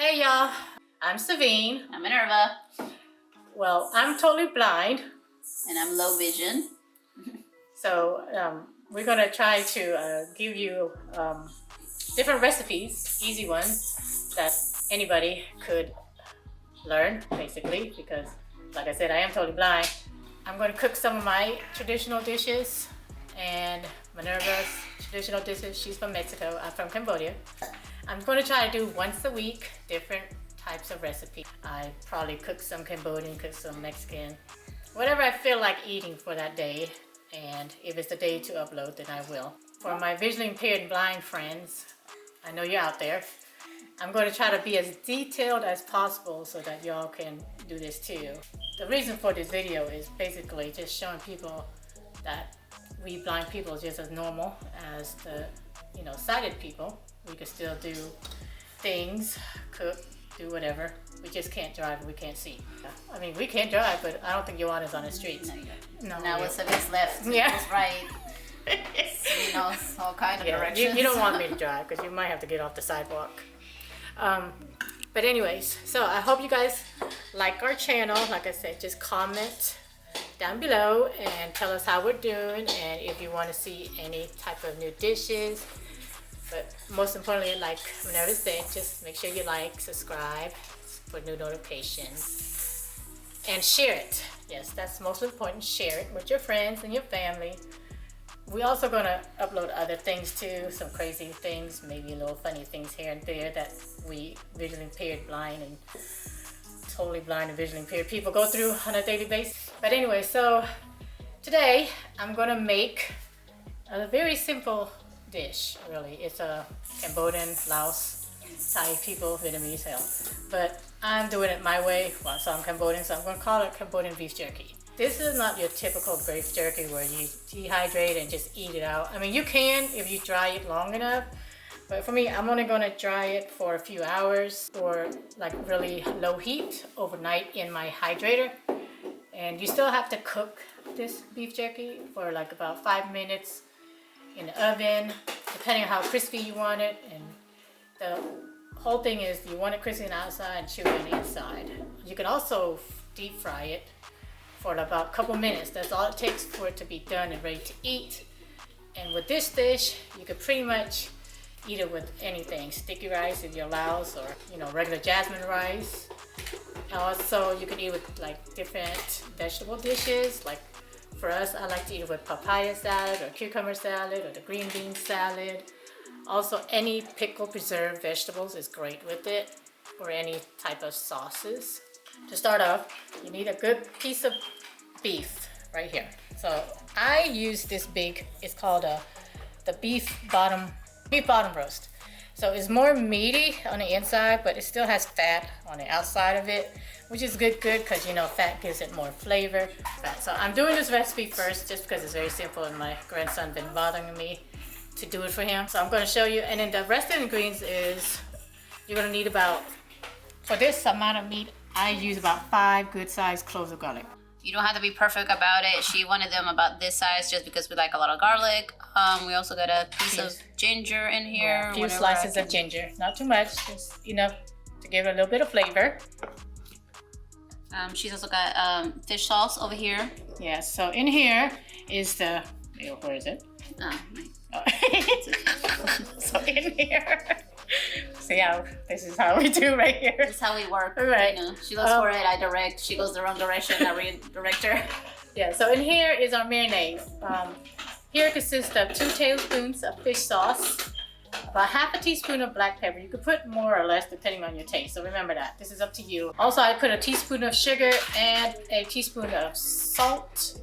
Hey y'all, I'm Savine. I'm Minerva. Well, I'm totally blind. And I'm low vision. So we're gonna try to give you different recipes, easy ones that anybody could learn basically, because like I said, I am totally blind. I'm gonna cook some of my traditional dishes and Minerva's traditional dishes. She's from Mexico, I'm from Cambodia. I'm going to try to do once a week different types of recipes. I probably cook some Cambodian, cook some Mexican, whatever I feel like eating for that day. And if it's the day to upload, then I will. For my visually impaired and blind friends, I know you're out there, I'm going to try to be as detailed as possible so that y'all can do this too. The reason for this video is basically just showing people that we blind people are just as normal as the sighted people. We can still do things, cook, do whatever. We just can't drive and we can't see. I mean, we can't drive, but I don't think Joanna's on the streets. No, you don't. No, now with Savine's left, yeah. it's right. Savine knows all kind of directions. You don't want me to drive because you might have to get off the sidewalk. But anyways, so I hope you guys like our channel. Like I said, just comment down below and tell us how we're doing and if you want to see any type of new dishes. But most importantly, like Minerva said, just make sure you like, subscribe for new notifications, and share it. Yes, that's most important. Share it with your friends and your family. We're also going to upload other things too, some crazy things, maybe a little funny things here and there that we visually impaired, blind, and totally blind and visually impaired people go through on a daily basis. But anyway, so today I'm going to make a very simple dish, really. It's a Cambodian, Laos, Thai people, Vietnamese, hell. But I'm doing it my way. Well, so I'm Cambodian, so I'm going to call it Cambodian beef jerky. This is not your typical beef jerky where you dehydrate and just eat it out. I mean, you can if you dry it long enough. But for me, I'm only going to dry it for a few hours or like really low heat overnight in my hydrator. And you still have to cook this beef jerky for like about 5 minutes in the oven, depending on how crispy you want it. And the whole thing is you want it crispy on the outside and chewy on the inside. You can also deep fry it for about a couple minutes. That's all it takes for it to be done and ready to eat. And with this dish, you could pretty much eat it with anything. Sticky rice if you're Laos, or regular jasmine rice. Also, you can eat it with like different vegetable dishes. Like for us, I like to eat it with papaya salad or cucumber salad or the green bean salad. Also, any pickled preserved vegetables is great with it, or any type of sauces. To start off, you need a good piece of beef right here. So I use this big, it's called the beef bottom roast. So it's more meaty on the inside, but it still has fat on the outside of it, which is good because fat gives it more flavor. So I'm doing this recipe first just because it's very simple and my grandson been bothering me to do it for him. So I'm going to show you, and then the rest of the ingredients is you're going to need about, for this amount of meat, I use about 5 good sized cloves of garlic. You don't have to be perfect about it. She wanted them about this size just because we like a lot of garlic. We also got a piece of ginger in here. Yeah, a few slices of ginger. Not too much, just enough to give it a little bit of flavor. She's also got fish sauce over here. Yeah, so in here is the, where is it? Oh. So in here, see how, this is how we do right here. This is how we work. Right. She looks for it, I direct. She goes the wrong direction, I redirect her. Yeah, so in here is our marinade. Here consists of 2 tablespoons of fish sauce, about half a teaspoon of black pepper. You could put more or less depending on your taste, so remember that. This is up to you. Also, I put a teaspoon of sugar and a teaspoon of salt,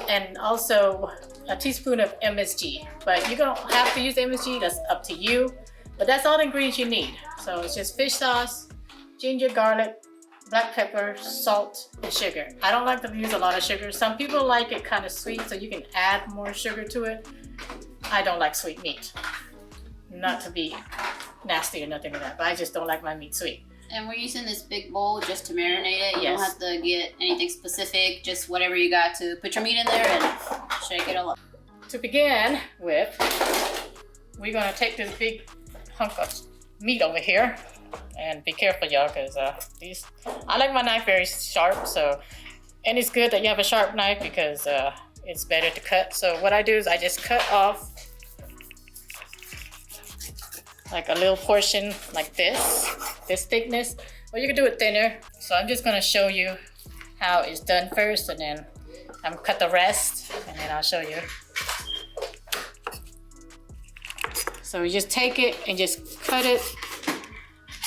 and also a teaspoon of MSG. But you don't have to use MSG, that's up to you. But that's all the ingredients you need. So it's just fish sauce, ginger, garlic, black pepper, salt, and sugar. I don't like to use a lot of sugar. Some people like it kind of sweet, so you can add more sugar to it. I don't like sweet meat. Not to be nasty or nothing like that, but I just don't like my meat sweet. And we're using this big bowl just to marinate it. You Yes. don't have to get anything specific, just whatever you got to put your meat in there and shake it all up. To begin with, we're gonna take this big hunk of meat over here. And be careful, y'all, because I like my knife very sharp. So, and it's good that you have a sharp knife because it's better to cut. So what I do is I just cut off like a little portion like this thickness, or you can do it thinner. So I'm just gonna show you how it's done first, and then I'm gonna cut the rest, and then I'll show you. So you just take it and just cut it.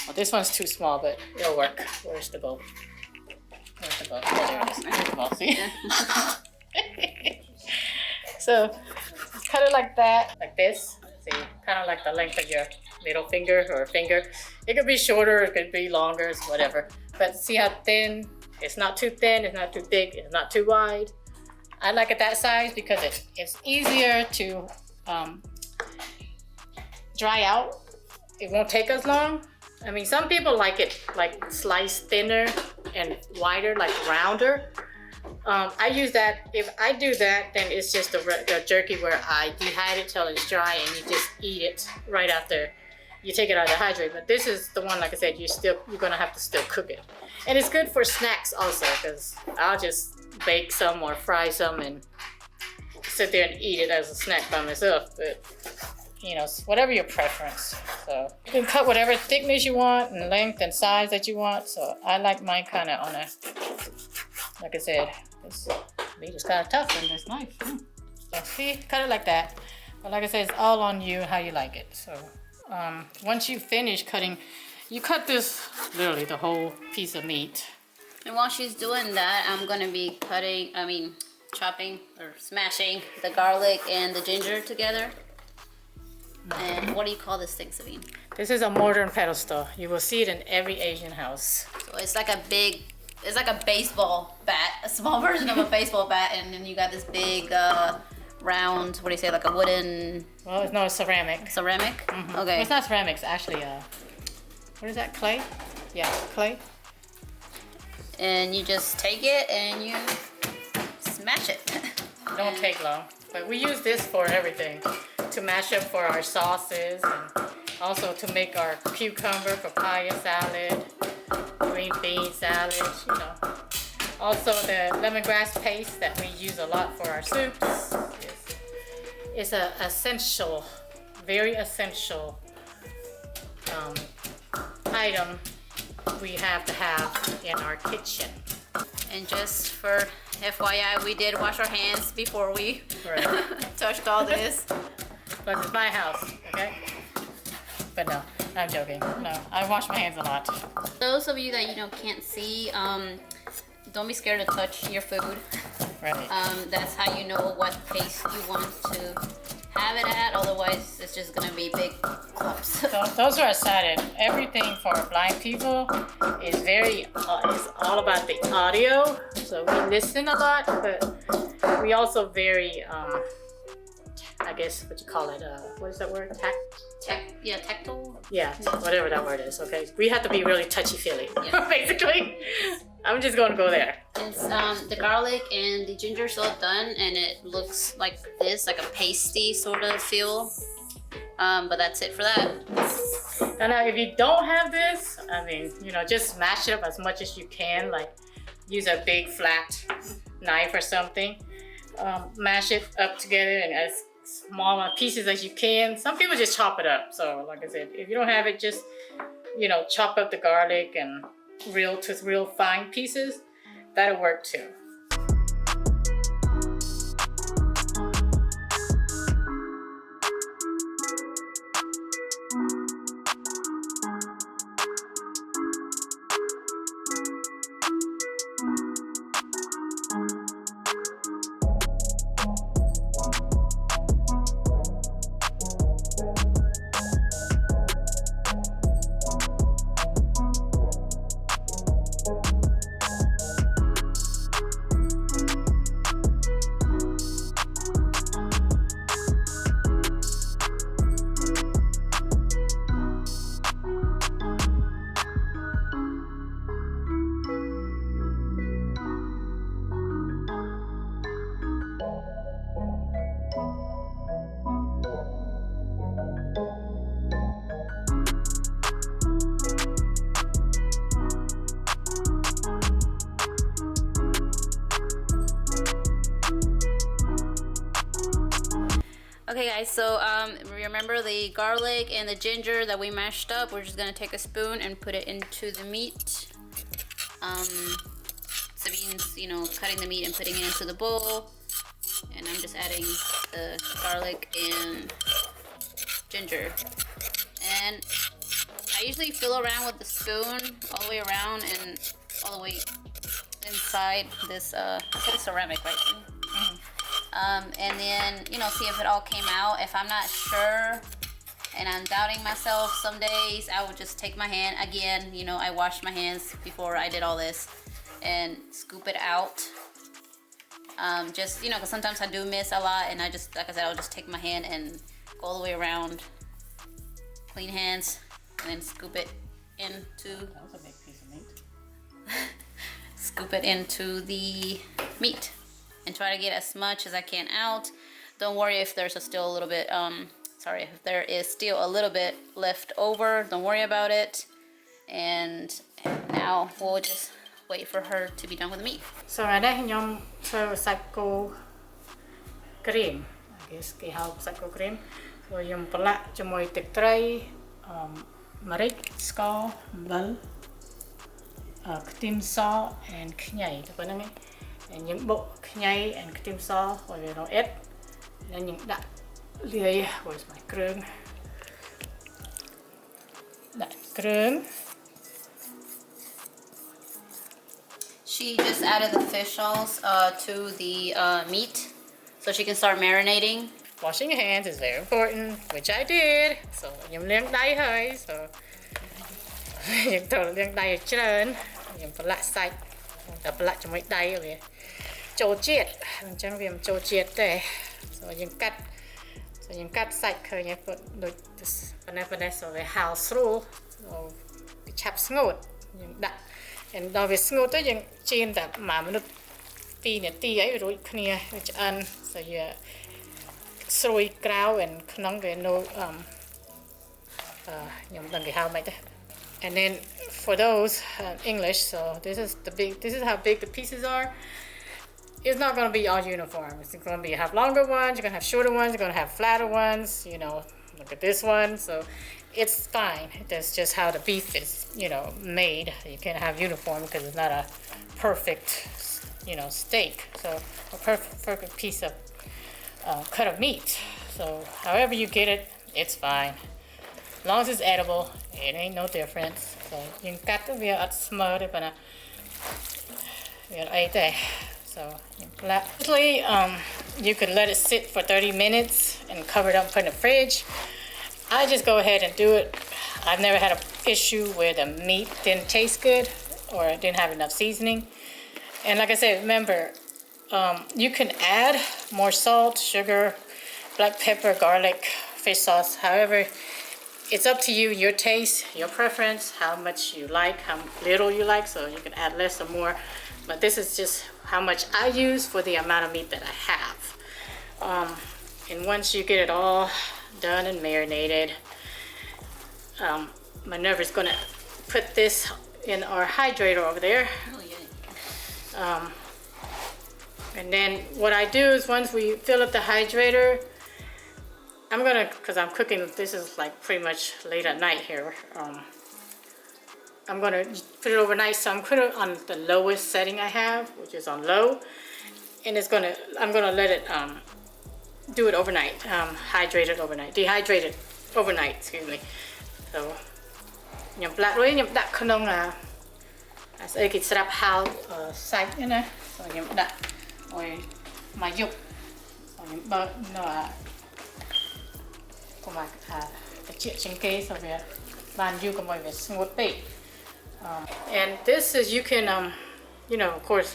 Well, this one's too small, but it'll work. Where's the bowl? Where's the bowl? Oh, there it is. There's the bowl, see? So just cut it like that, like this. See, kind of like the length of your middle finger or finger. It could be shorter, it could be longer, it's whatever. But see how thin? It's not too thin, it's not too thick, it's not too wide. I like it that size because it's easier to dry out. It won't take as long. I mean, some people like it like sliced thinner and wider, like rounder. I use that. If I do that, then it's just the jerky where I dehydrate till it's dry and you just eat it right after you take it out of the hydrate. But this is the one, like I said, you're gonna have to still cook it. And it's good for snacks also, because I'll just bake some or fry some and sit there and eat it as a snack by myself. But you know, whatever your preference. So you can cut whatever thickness you want and length and size that you want. So I like mine kind of on a, like I said, this meat is kind of tough in this knife. So see, cut it like that. But like I said, it's all on you how you like it. So once you finish cutting, you cut this, literally the whole piece of meat. And while she's doing that, I'm gonna be chopping or smashing the garlic and the ginger together. And what do you call this thing, Sabine? This is a mortar and pestle. You will see it in every Asian house. So it's like a baseball bat, a small version of a baseball bat, and then you got this big round, what do you say, like a wooden... Well, no, it's ceramic. Ceramic? Mm-hmm. Okay. It's not ceramic, it's actually, what is that, clay? Yeah, clay. And you just take it and you smash it. It don't take long. But we use this for everything. To mash up for our sauces, and also to make our cucumber, papaya salad, green bean salad, you know. Also the lemongrass paste that we use a lot for our soups is an essential, very essential item we have to have in our kitchen. And just for FYI, we did wash our hands before we touched all this. But it's my house, okay? But no, I'm joking. No, I wash my hands a lot. Those of you that can't see, don't be scared to touch your food. Right. That's how you know what pace you want to have it at. Otherwise, it's just gonna be big clumps. So those are aside. Everything for blind people is very is all about the audio. So we listen a lot, but we also very I guess what you call it, what is that word? Tactile? Yeah, whatever that word is, okay? We have to be really touchy-feely, Yeah. Basically. I'm just gonna go there. It's the garlic and the ginger is all done, and it looks like this, like a pasty sort of feel. But that's it for that. And now if you don't have this, I mean, just mash it up as much as you can, like use a big flat knife or something. Mash it up together and as small pieces as you can. Some people just chop it up. So like I said, if you don't have it, just chop up the garlic and real fine pieces. That'll work too. Okay guys, so remember the garlic and the ginger that we mashed up? We're just gonna take a spoon and put it into the meat. Sabine's, you know, cutting the meat and putting it into the bowl. And I'm just adding the garlic and ginger. And I usually fill around with the spoon all the way around and all the way inside this, it's ceramic, right? And then, you know, see if it all came out. If I'm not sure and I'm doubting myself some days, I would just take my hand again, you know, I washed my hands before I did all this, and scoop it out. Just, you know, because sometimes I do miss a lot, and I just, like I said, I'll just take my hand and go all the way around, clean hands, and then scoop it into, That was a big piece of meat. scoop it into the meat. And try to get as much as I can out. Don't worry if there's still a little bit, sorry, if there is still a little bit left over, don't worry about it. And now we'll just wait for her to be done with the meat. So right now, nhómធ្វើសាច់គោ cream. I guess គេហៅសាច់គោ cream. So ខ្ញុំប្រឡាក់ជាមួយទឹកត្រីម្រេចស្ករអំបិលខ្ទឹមស and ខ្ញីទៅប៉ុណ្្នឹងឯង and ខ្ញុំបុកខ្ញី and ខ្ទឹមស ឲ្យវារអិត and ខ្ញុំដាក់លាយ where's my គ្រឿងដាក់គ្រឿង She just added the fish sauce to the meat so she can start marinating. Washing your hands is very important, which I did. So ខ្ញុំលាងដៃហើយ so ខ្ញុំត្រូវលាងដៃឲ្យច្រើនខ្ញុំប្រឡាក់សាច់តែប្រឡាក់ជាមួយដៃឲ្យវាចូលជាតិអញ្ចឹងវាមិនចូលជាតិទេ so យើងកាត់សាច់ឃើញហ្នឹងដូចប៉ុណ្ណេះ so វាហាលស្រួល so វាឆាប់ស្ងួតយើងដាក់ and ដល់វាស្ងួតទៅយើងចៀនតែ1minu2នាទីអីរួចគ្នាវាឆ្អិន so វាស្រួយក្រៅ and ក្នុងវានៅខ្ញុំដឹងគេហៅមិនទេ and then for those English, so this is how big the pieces are. It's not going to be all uniform. It's going to be have longer ones, you're going to have shorter ones, you're going to have flatter ones, you know, look at this one. So it's fine. That's just how the beef is, you know, made. You can't have uniform because it's not a perfect, you know, steak. So a perfect piece of cut of meat. So however you get it, it's fine. As long as it's edible, it ain't no difference. So you got to be a smart, but so usually you could let it sit for 30 minutes and cover it up and put it in the fridge. I just go ahead and do it. I've never had an issue where the meat didn't taste good or didn't have enough seasoning. And like I said, remember, you can add more salt, sugar, black pepper, garlic, fish sauce, however. It's up to you, your taste, your preference, how much you like, how little you like, so you can add less or more. But this is just how much I use for the amount of meat that I have. And once you get it all done and marinated, Minerva's gonna put this in our hydrator over there. Oh, yeah. And then what I do is once we fill up the hydrator, I'm gonna, because I'm cooking, this is like pretty much late at night here. I'm gonna put it overnight, so I'm putting it on the lowest setting I have, which is on low. And I'm gonna let it do it overnight, dehydrate it overnight, excuse me. So, ខ្ញុំប្លាក់រួចខ្ញុំដាក់ក្នុងស្អីគេស្រាប់ហាលសាច់ហ្នឹងណា so ខ្ញុំដាក់ឲ្យមកយប់ so ខ្ញុំបើកនៅកុំឲ្យតិចជាងគេ so វាបានយូរកុំឲ្យវាស្ងួតពេក and this is you can you know, of course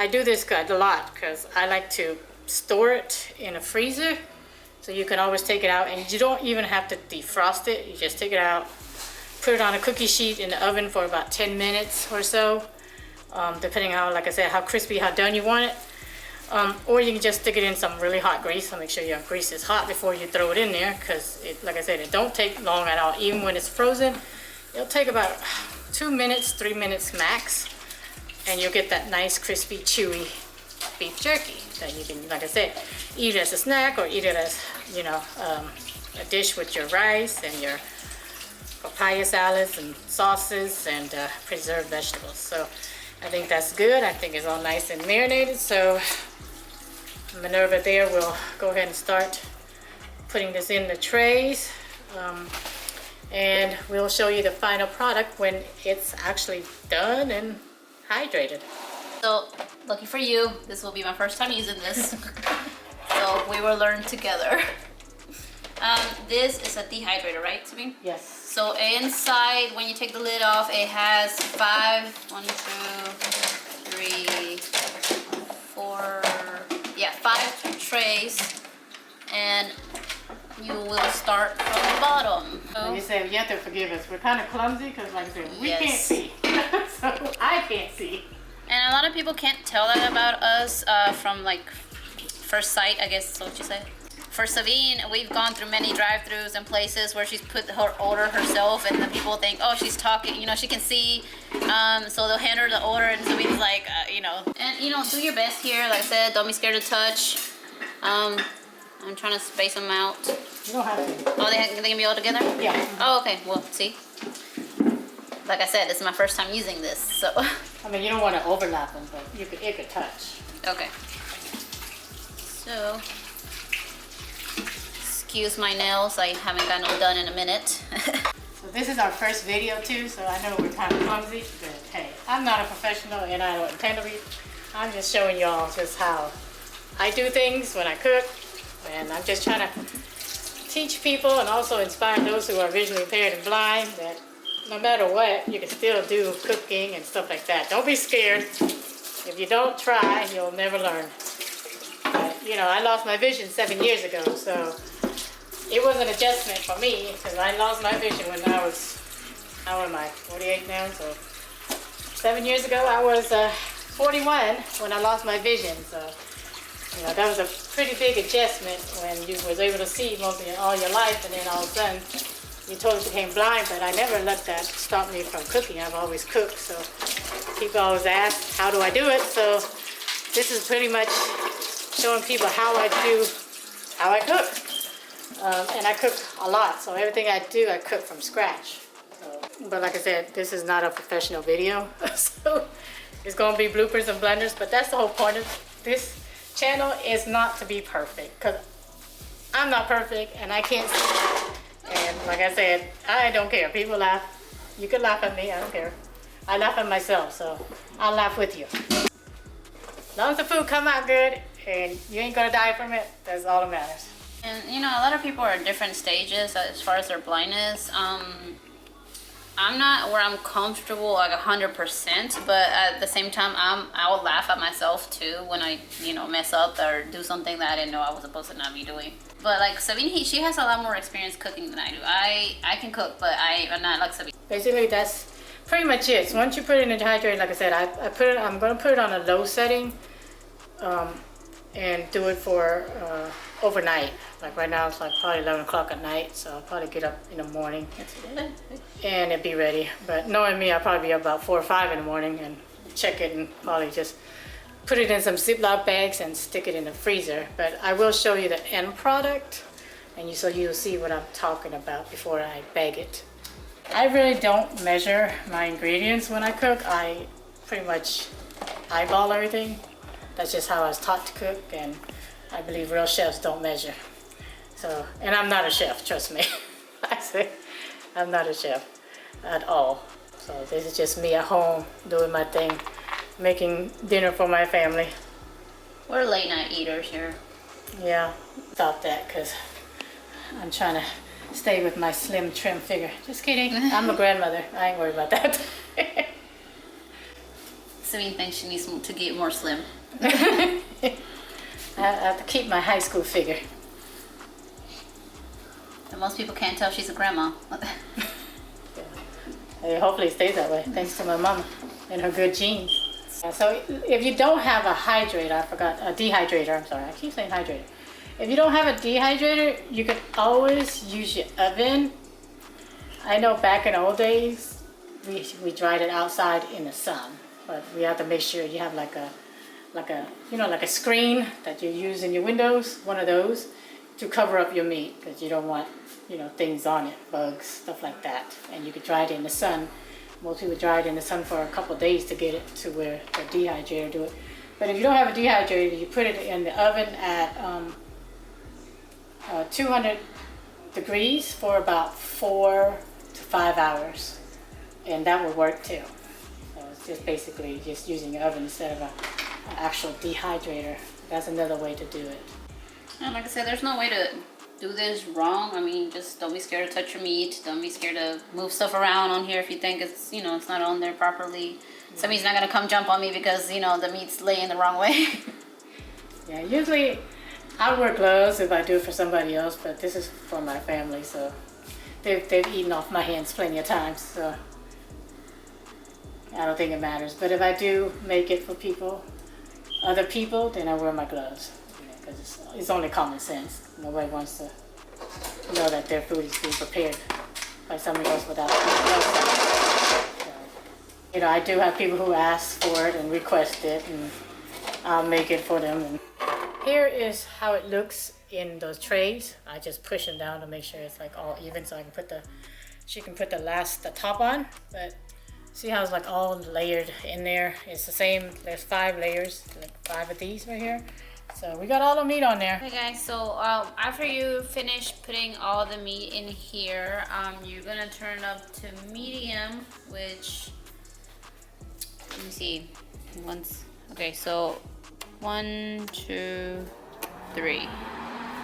I do this a lot because I like to store it in a freezer, so you can always take it out and you don't even have to defrost it. You just take it out, put it on a cookie sheet in the oven for about 10 minutes or so, depending how, like I said, how crispy, how done you want it. Or you can just stick it in some really hot grease. So make sure your grease is hot before you throw it in there, because like I said, it don't take long at all. Even when it's frozen, it'll take about 2 minutes, 3 minutes max, and you'll get that nice crispy chewy beef jerky that you can, like I said, eat it as a snack or eat it as, you know, a dish with your rice and your papaya salads and sauces and preserved vegetables. So I think that's good. I think it's all nice and marinated. So Minerva there will go ahead and start putting this in the trays. And we'll show you the final product when it's actually done and hydrated. So, lucky for you, this will be my first time using this. So we will learn together. This is a dehydrator, right, Sabine? Yes. So inside, when you take the lid off, it has 5 trays, and you will start from the bottom. Like you said, you have to forgive us. We're kind of clumsy because, like I said, we Yes. can't see. So I can't see. And a lot of people can't tell that about us from like first sight, I guess that's what you say. For Sabine, we've gone through many drive-thrus and places where she's put her order herself, and the people think, oh, she's talking, you know, she can see, so they'll hand her the order, and Sabine's like, you know. And, you know, do your best here. Like I said, don't be scared to touch. I'm trying to space them out. You don't have to. Oh, they can be all together? Yeah. Oh, okay. Well, see? Like I said, this is my first time using this, so. I mean, you don't want to overlap them, but it could touch. Okay. So, excuse my nails. I haven't gotten them done in a minute. So this is our first video too, so I know we're kind of clumsy, but hey, I'm not a professional and I don't intend to be. I'm just showing y'all just how I do things when I cook, and I'm just trying to teach people and also inspire those who are visually impaired and blind that no matter what, you can still do cooking and stuff like that. Don't be scared. If you don't try, you'll never learn. But, you know, I lost my vision 7 years ago, so it was an adjustment for me because I lost my vision when I was, how am I, 48 now? So 7 years ago, I was 41 when I lost my vision. So, you know, that was a pretty big adjustment when you was able to see most of all your life, and then all of a sudden you totally became blind. But I never let that stop me from cooking. I've always cooked. So people always ask, how do I do it? So this is pretty much showing people how I cook. And I cook a lot, so everything I do, I cook from scratch. So, but like I said, this is not a professional video, so it's gonna be bloopers and blunders, but that's the whole point of this channel, is not to be perfect, because I'm not perfect and I can't see. And like I said, I don't care. People laugh. You can laugh at me, I don't care. I laugh at myself, so I'll laugh with you. As long as the food come out good and you ain't gonna die from it, that's all that matters. And you know, a lot of people are at different stages as far as their blindness. I'm not where I'm comfortable like 100%, but at the same time, I will laugh at myself too when I, you know, mess up or do something that I didn't know I was supposed to not be doing. But like Sabine, she has a lot more experience cooking than I do. I can cook, but I'm not like Sabine. Basically, that's pretty much it. So once you put it in the dehydrator, like I said, I'm gonna put it on a low setting, and do it for overnight. Like right now, it's like probably 11 o'clock at night, so I'll probably get up in the morning and it'll be ready. But knowing me, I'll probably be up about 4 or 5 in the morning and check it and probably just put it in some Ziploc bags and stick it in the freezer. But I will show you the end product, and so you'll see what I'm talking about before I bag it. I really don't measure my ingredients when I cook. I pretty much eyeball everything. That's just how I was taught to cook, and I believe real chefs don't measure. So, and I'm not a chef, trust me. I say I'm not a chef at all. So this is just me at home doing my thing, making dinner for my family. We're late night eaters here. Yeah, stop that, because I'm trying to stay with my slim, trim figure. Just kidding. I'm a grandmother. I ain't worried about that. Sabine thinks she needs to get more slim. I have to keep my high school figure. And most people can't tell she's a grandma. Hey, hopefully it stays that way, thanks to my mama and her good genes. So if you don't have a hydrator, a dehydrator, I'm sorry, I keep saying hydrator. If you don't have a dehydrator, you can always use your oven. I know back in the old days, we dried it outside in the sun, but we have to make sure you have like a like a, you know, like a screen that you use in your windows, one of those, to cover up your meat, because you don't want, you know, things on it, bugs, stuff like that. And you could dry it in the sun. Most people dry it in the sun for a couple of days to get it to where the dehydrator do it. But if you don't have a dehydrator, you put it in the oven at 200 degrees for about 4 to 5 hours, and that would work too. So it's just basically just using your oven instead of an actual dehydrator. That's another way to do it. And like I said, there's no way to do this wrong. I mean, just don't be scared to touch your meat. Don't be scared to move stuff around on here if you think it's, you know, it's not on there properly. Somebody's not gonna come jump on me because, you know, the meat's laying the wrong way. Yeah, usually I wear gloves if I do it for somebody else, but this is for my family, so they've eaten off my hands plenty of times, so I don't think it matters. But if I do make it for people, other people, then I wear my gloves, because it's only common sense. Nobody wants to know that their food is being prepared by somebody else without gloves. So, you know, I do have people who ask for it and request it, and I'll make it for them. And here is how it looks in those trays. I just push them down to make sure it's like all even, so I can put she can put the top on. But see how it's like all layered in there? It's the same. There's 5 layers, like 5 of these right here. So we got all the meat on there. Okay guys, so after you finish putting all the meat in here, you're gonna turn it up to medium, which, let me see, okay, so 1, 2, 3.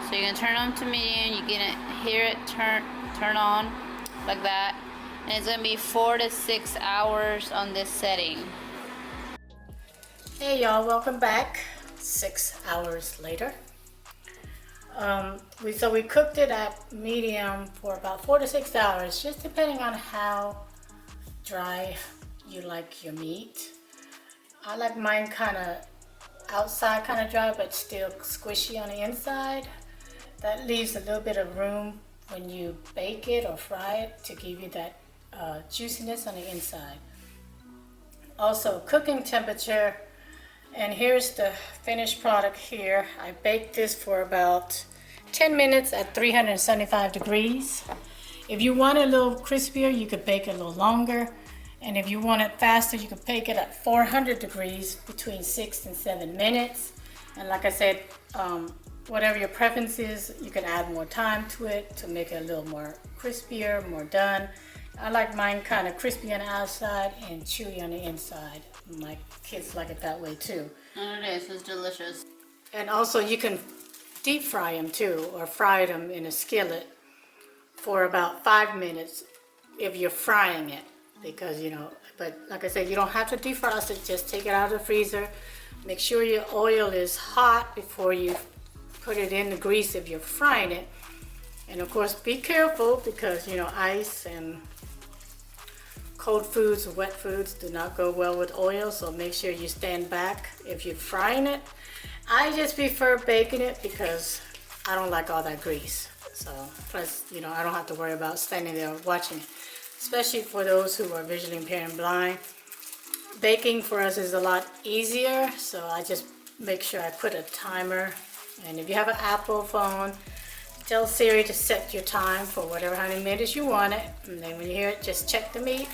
So you're gonna turn it on to medium, you're gonna hear it turn on like that, and it's gonna be 4 to 6 hours on this setting. Hey y'all, welcome back. 6 hours later. We cooked it at medium for about 4 to 6 hours, just depending on how dry you like your meat. I like mine kind of outside kind of dry, but still squishy on the inside. That leaves a little bit of room when you bake it or fry it to give you that juiciness on the inside. Also, cooking temperature. And here's the finished product here. I baked this for about 10 minutes at 375 degrees. If you want it a little crispier, you could bake it a little longer. And if you want it faster, you could bake it at 400 degrees between 6 and 7 minutes. And like I said, whatever your preference is, you can add more time to it to make it a little more crispier, more done. I like mine kind of crispy on the outside and chewy on the inside. My kids like it that way too. And it is, it's delicious. And also you can deep fry them too, or fry them in a skillet for about 5 minutes if you're frying it. Because, you know, but like I said, you don't have to defrost it, just take it out of the freezer. Make sure your oil is hot before you put it in the grease if you're frying it. And of course, be careful because, you know, ice and cold foods or wet foods do not go well with oil, so make sure you stand back if you're frying it. I just prefer baking it because I don't like all that grease. So, plus, you know, I don't have to worry about standing there watching it. Especially for those who are visually impaired and blind. Baking for us is a lot easier, so I just make sure I put a timer. And if you have an Apple phone, tell Siri to set your time for whatever how many minutes you want it. And then when you hear it, just check the meat.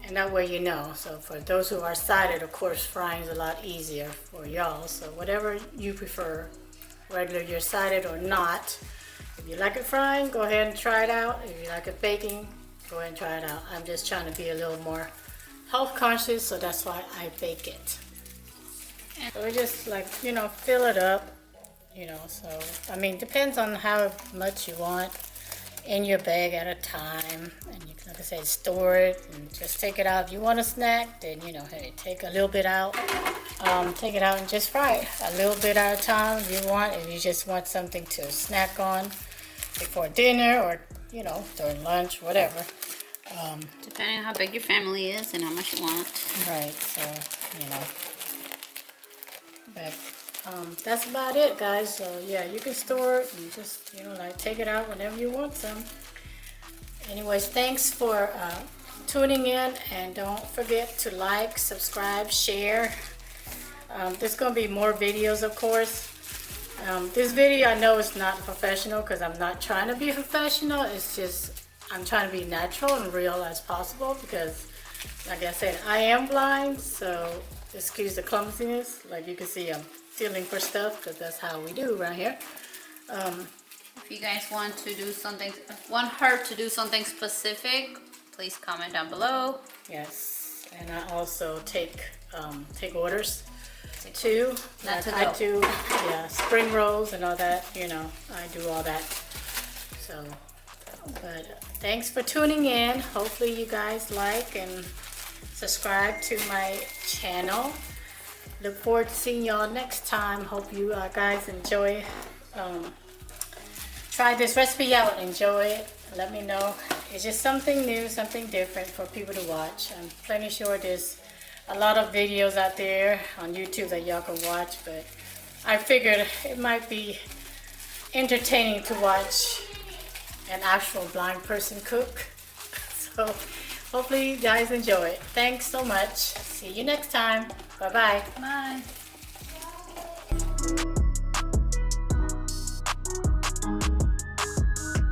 And that way you know. So for those who are sighted, of course, frying is a lot easier for y'all. So whatever you prefer, whether you're sighted or not. If you like it frying, go ahead and try it out. If you like it baking, go ahead and try it out. I'm just trying to be a little more health conscious, so that's why I bake it. So we just like, you know, fill it up, you know, so, I mean, depends on how much you want in your bag at a time. And you can, like I said, store it and just take it out. If you want a snack, then, you know, hey, take a little bit out. Take it out and just fry it a little bit at a time if you want. If you just want something to snack on before dinner or, you know, during lunch, whatever. Depending on how big your family is and how much you want. Right, so, you know. But that's about it, guys. So, yeah, you can store it and just, you know, like take it out whenever you want some. Anyways, thanks for tuning in, and don't forget to like, subscribe, share, There's gonna be more videos, of course. This video I know is not professional because I'm not trying to be professional. It's just I'm trying to be natural and real as possible because, like I said, I am blind, so excuse the clumsiness. Like you can see, I'm feeling for stuff because that's how we do around here. If you guys want her to do something specific, please comment down below. Yes, and I also take orders too. Not to I go. do, yeah, spring rolls and all that. You know, I do all that. So, but thanks for tuning in. Hopefully you guys like and subscribe to my channel. Look forward to seeing y'all next time. Hope you guys enjoy. Try this recipe out. Enjoy it. Let me know. It's just something new, something different for people to watch. I'm plenty sure there's a lot of videos out there on YouTube that y'all can watch, but I figured it might be entertaining to watch an actual blind person cook. So hopefully you guys enjoy it. Thanks so much. See you next time. Bye-bye. Bye.